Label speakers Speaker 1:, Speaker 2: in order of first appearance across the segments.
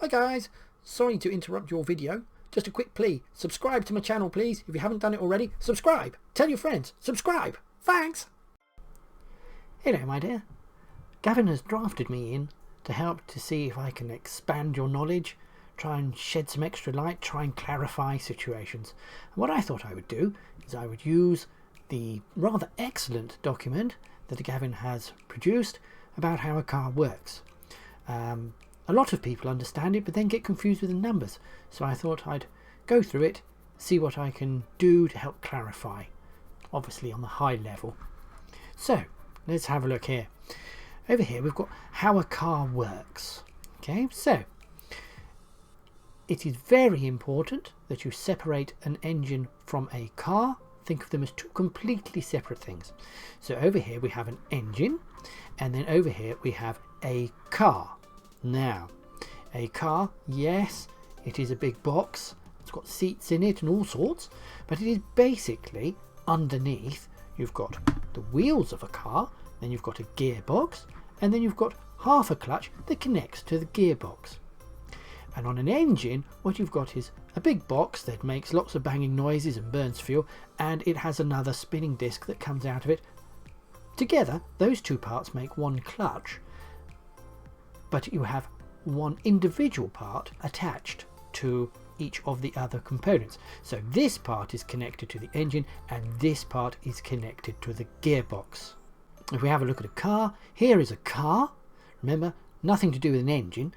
Speaker 1: Hi guys, sorry to interrupt your video. Just a quick plea, subscribe to my channel please. If you haven't done it already, subscribe. Tell your friends, subscribe. Thanks. Hello my dear. Gavin has drafted me in to help to see if I can expand your knowledge, try and shed some extra light, try and clarify situations. And what I thought I would do is I would use the rather excellent document that Gavin has produced about how a car works. A lot of people understand it but then get confused with the numbers, so I thought I'd go through it, see what I can do to help clarify, obviously on the high level. So let's have a look here. Over here we've got how a car works. Okay, so it is very important that you separate an engine from a car. Think of them as two completely separate things. So over here we have an engine, and then over here we have a car. Now, a car, yes, it is a big box. It's got seats in it and all sorts, but it is basically underneath. You've got the wheels of a car, then you've got a gearbox, and then you've got half a clutch that connects to the gearbox. And on an engine, what you've got is a big box that makes lots of banging noises and burns fuel, and it has another spinning disc that comes out of it. Together, those two parts make one clutch, but you have one individual part attached to each of the other components. So this part is connected to the engine and this part is connected to the gearbox. If we have a look at a car, here is a car. Remember, nothing to do with an engine.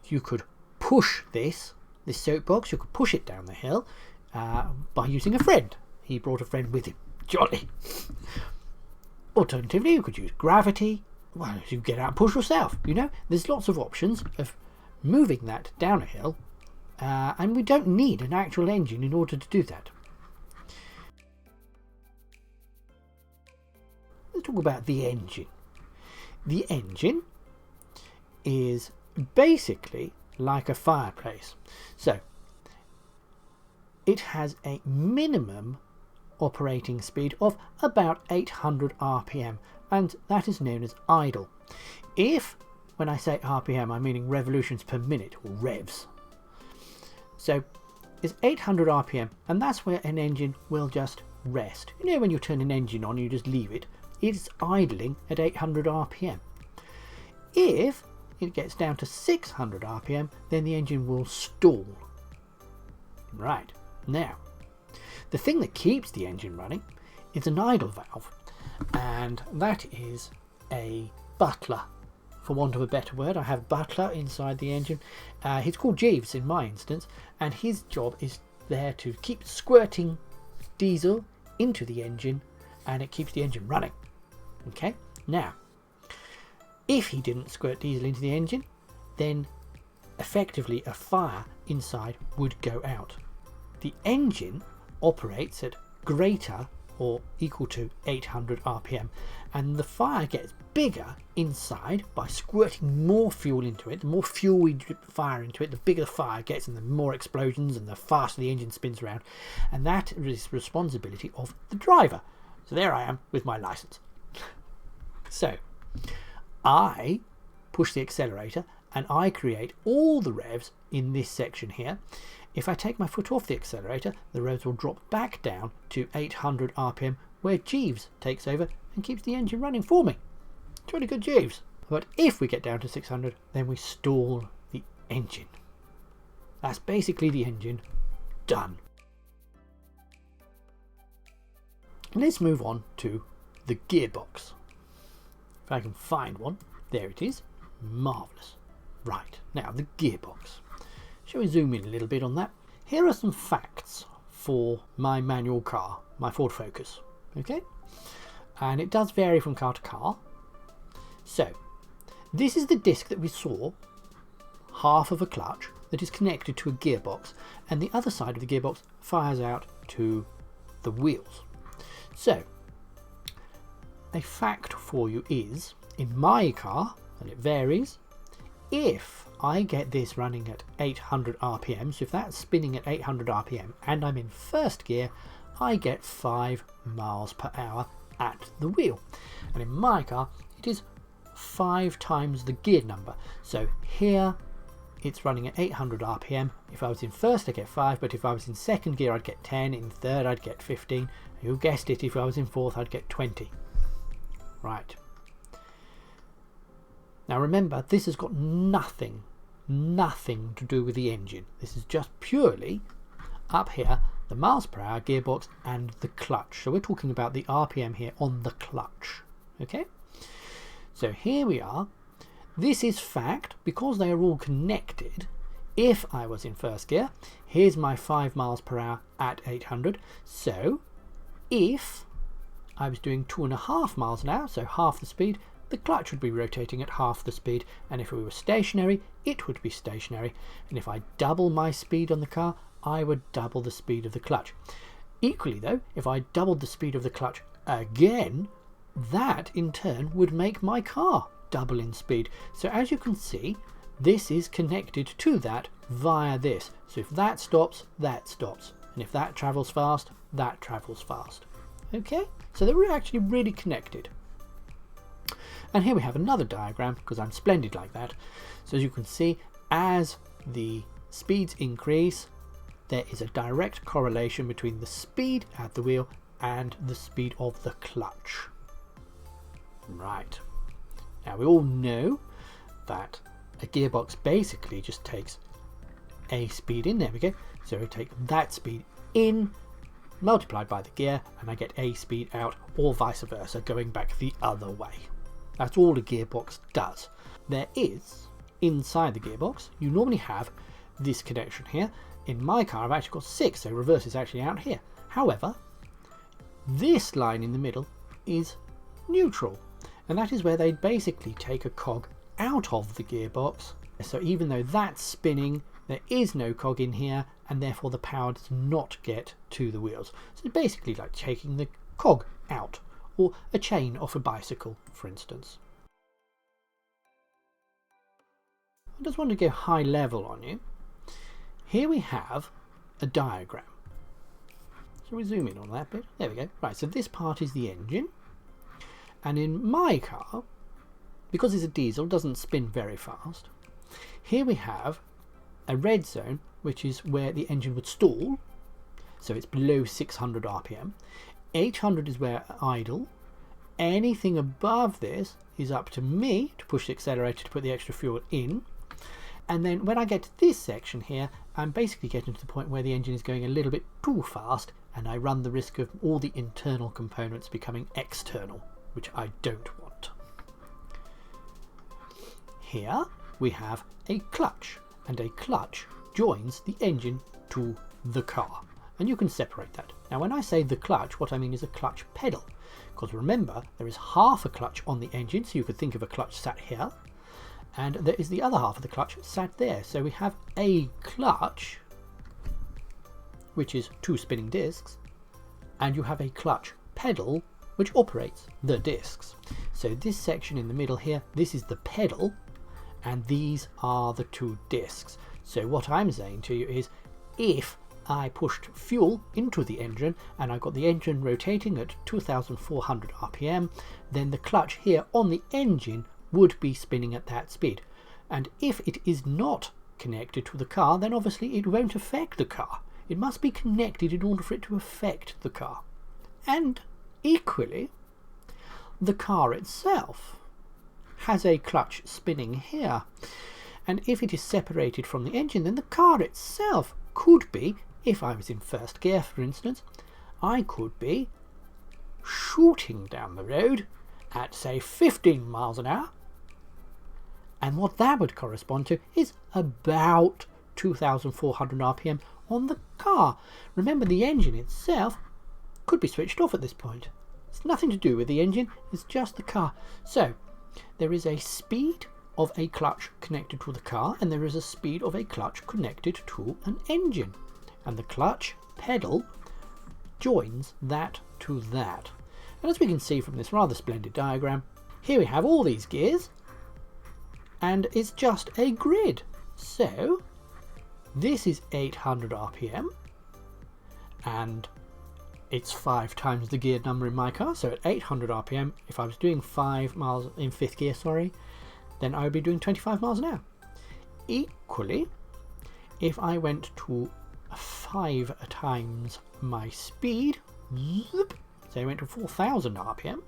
Speaker 1: You could push this soapbox, you could push it down the hill by using a friend. He brought a friend with him. Jolly. Alternatively, you could use gravity. Well, you get out and push yourself, you know. There's lots of options of moving that down a hill, and we don't need an actual engine in order to do that. Let's talk about the engine. The engine is basically like a fireplace. So it has a minimum operating speed of about 800 RPM, and that is known as idle. If, when I say RPM, I'm meaning revolutions per minute, or revs. So it's 800 RPM, and that's where an engine will just rest. You know, when you turn an engine on, you just leave it. It's idling at 800 RPM. If it gets down to 600 RPM, then the engine will stall. Right, now, the thing that keeps the engine running is an idle valve, and that is a butler, for want of a better word. I have butler inside the engine. He's called Jeeves in my instance, and his job is there to keep squirting diesel into the engine, and it keeps the engine running. Okay, now if he didn't squirt diesel into the engine, then effectively a fire inside would go out. The engine operates at greater or equal to 800 RPM, and the fire gets bigger inside by squirting more fuel into it. The more fuel we fire into it, the bigger the fire gets and the more explosions and the faster the engine spins around, and that is the responsibility of the driver. So there I am with my license. So I push the accelerator and I create all the revs in this section here. If I take my foot off the accelerator, the revs will drop back down to 800 RPM, where Jeeves takes over and keeps the engine running for me. Jolly good, Jeeves. But if we get down to 600, then we stall the engine. That's basically the engine done. Let's move on to the gearbox. If I can find one, there it is. Marvellous. Right, now the gearbox. Shall we zoom in a little bit on that? Here are some facts for my manual car, my Ford Focus. Okay, and it does vary from car to car. So this is the disc that we saw, half of a clutch that is connected to a gearbox, and the other side of the gearbox fires out to the wheels. So a fact for you is, in my car, and it varies, if I get this running at 800 RPM, so if that's spinning at 800 RPM and I'm in first gear, I get 5 miles per hour at the wheel. And in my car, it is 5 times the gear number. So here it's running at 800 RPM. If I was in first, I'd get 5, but if I was in second gear, I'd get 10. In third, I'd get 15. You guessed it, if I was in fourth, I'd get 20. Right. Now remember, this has got nothing to do with the engine. This is just purely up here, the miles per hour, gearbox, and the clutch. So we're talking about the RPM here on the clutch. Okay? So here we are. This is fact, because they are all connected. If I was in first gear, here's my 5 miles per hour at 800. So if I was doing 2.5 miles an hour, so half the speed, the clutch would be rotating at half the speed, and if we were stationary, it would be stationary. And if I double my speed on the car, I would double the speed of the clutch. Equally though, if I doubled the speed of the clutch again, that in turn would make my car double in speed. So as you can see, this is connected to that via this. So if that stops, that stops. And if that travels fast, that travels fast. Okay, so they're actually really connected. And here we have another diagram, because I'm splendid like that. So as you can see, as the speeds increase, there is a direct correlation between the speed at the wheel and the speed of the clutch. Right. Now we all know that a gearbox basically just takes a speed in. There we go. So we take that speed in, multiplied by the gear, and I get a speed out, or vice versa, going back the other way. That's all a gearbox does. There is, inside the gearbox, you normally have this connection here. In my car, I've actually got 6, so reverse is actually out here. However, this line in the middle is neutral, and that is where they basically take a cog out of the gearbox. So even though that's spinning, there is no cog in here, and therefore the power does not get to the wheels. So it's basically like taking the cog out, or a chain off a bicycle, for instance. I just want to go high level on you. Here we have a diagram. So we zoom in on that bit. There we go. Right, so this part is the engine. And in my car, because it's a diesel, it doesn't spin very fast. Here we have a red zone, which is where the engine would stall. So it's below 600 RPM. 800 is where idle. Anything above this is up to me to push the accelerator to put the extra fuel in. And then when I get to this section here, I'm basically getting to the point where the engine is going a little bit too fast, and I run the risk of all the internal components becoming external, which I don't want. Here we have a clutch, and a clutch joins the engine to the car. And you can separate that. Now when I say the clutch, what I mean is a clutch pedal. Because remember, there is half a clutch on the engine, so you could think of a clutch sat here. And there is the other half of the clutch sat there. So we have a clutch, which is 2 spinning discs, and you have a clutch pedal, which operates the discs. So this section in the middle here, this is the pedal, and these are the 2 discs. So what I'm saying to you is, if I pushed fuel into the engine and I got the engine rotating at 2400 RPM, then the clutch here on the engine would be spinning at that speed. And if it is not connected to the car, then obviously it won't affect the car. It must be connected in order for it to affect the car. And equally, the car itself has a clutch spinning here. And if it is separated from the engine, then the car itself could be, if I was in first gear for instance, I could be shooting down the road at say 15 miles an hour, and what that would correspond to is about 2400 RPM on the car. Remember, the engine itself could be switched off at this point. It's nothing to do with the engine, it's just the car. So there is a speed of a clutch connected to the car, and there is a speed of a clutch connected to an engine, and the clutch pedal joins that to that. And as we can see from this rather splendid diagram, here we have all these gears, and it's just a grid. So this is 800 RPM, and it's 5 times the gear number in my car. So at 800 RPM, if I was doing 5 miles in 5th gear, then I would be doing 25 miles an hour. equally, if I went to 5 times my speed, so I went to 4,000 RPM,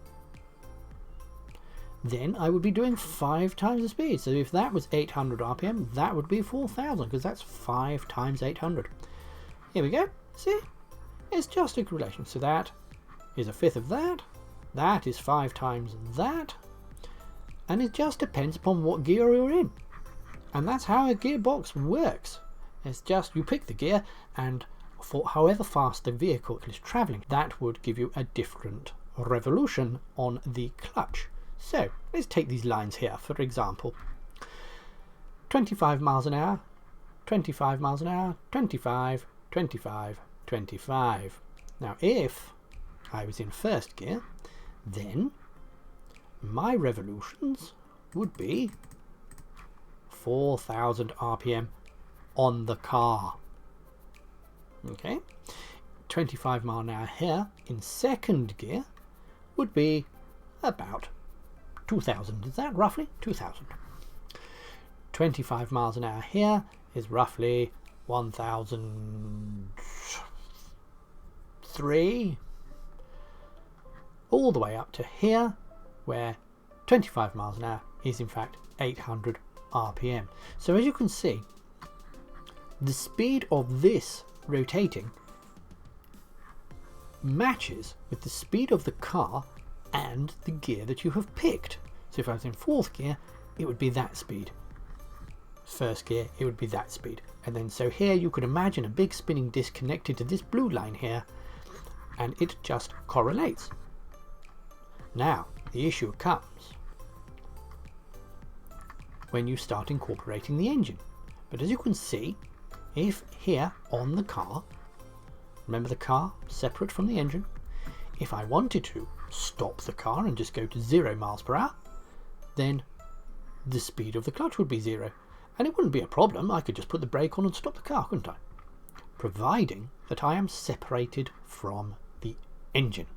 Speaker 1: then I would be doing 5 times the speed. So if that was 800 RPM, that would be 4,000, because that's 5 times 800. Here we go. See? It's just a correlation. So that is a fifth of that. That is 5 times that. And it just depends upon what gear you're in. And that's how a gearbox works. It's just you pick the gear, and for however fast the vehicle is traveling, that would give you a different revolution on the clutch. So let's take these lines here, for example. 25 miles an hour, 25 miles an hour, 25, 25, 25. Now if I was in first gear, then my revolutions would be 4,000 RPM on the car. Okay, 25 mile an hour here in second gear would be about 2,000. Is that roughly 2,000? 25 miles an hour here is roughly 1,003, all the way up to here, where 25 miles an hour is in fact 800 RPM. So as you can see, the speed of this rotating matches with the speed of the car and the gear that you have picked. So if I was in fourth gear, it would be that speed. First gear, it would be that speed. And then so here you could imagine a big spinning disc connected to this blue line here, and it just correlates. Now, the issue comes when you start incorporating the engine. But as you can see, if here on the car, remember the car separate from the engine, if I wanted to stop the car and just go to 0 miles per hour, then the speed of the clutch would be 0. And it wouldn't be a problem. I could just put the brake on and stop the car, couldn't I? Providing that I am separated from the engine.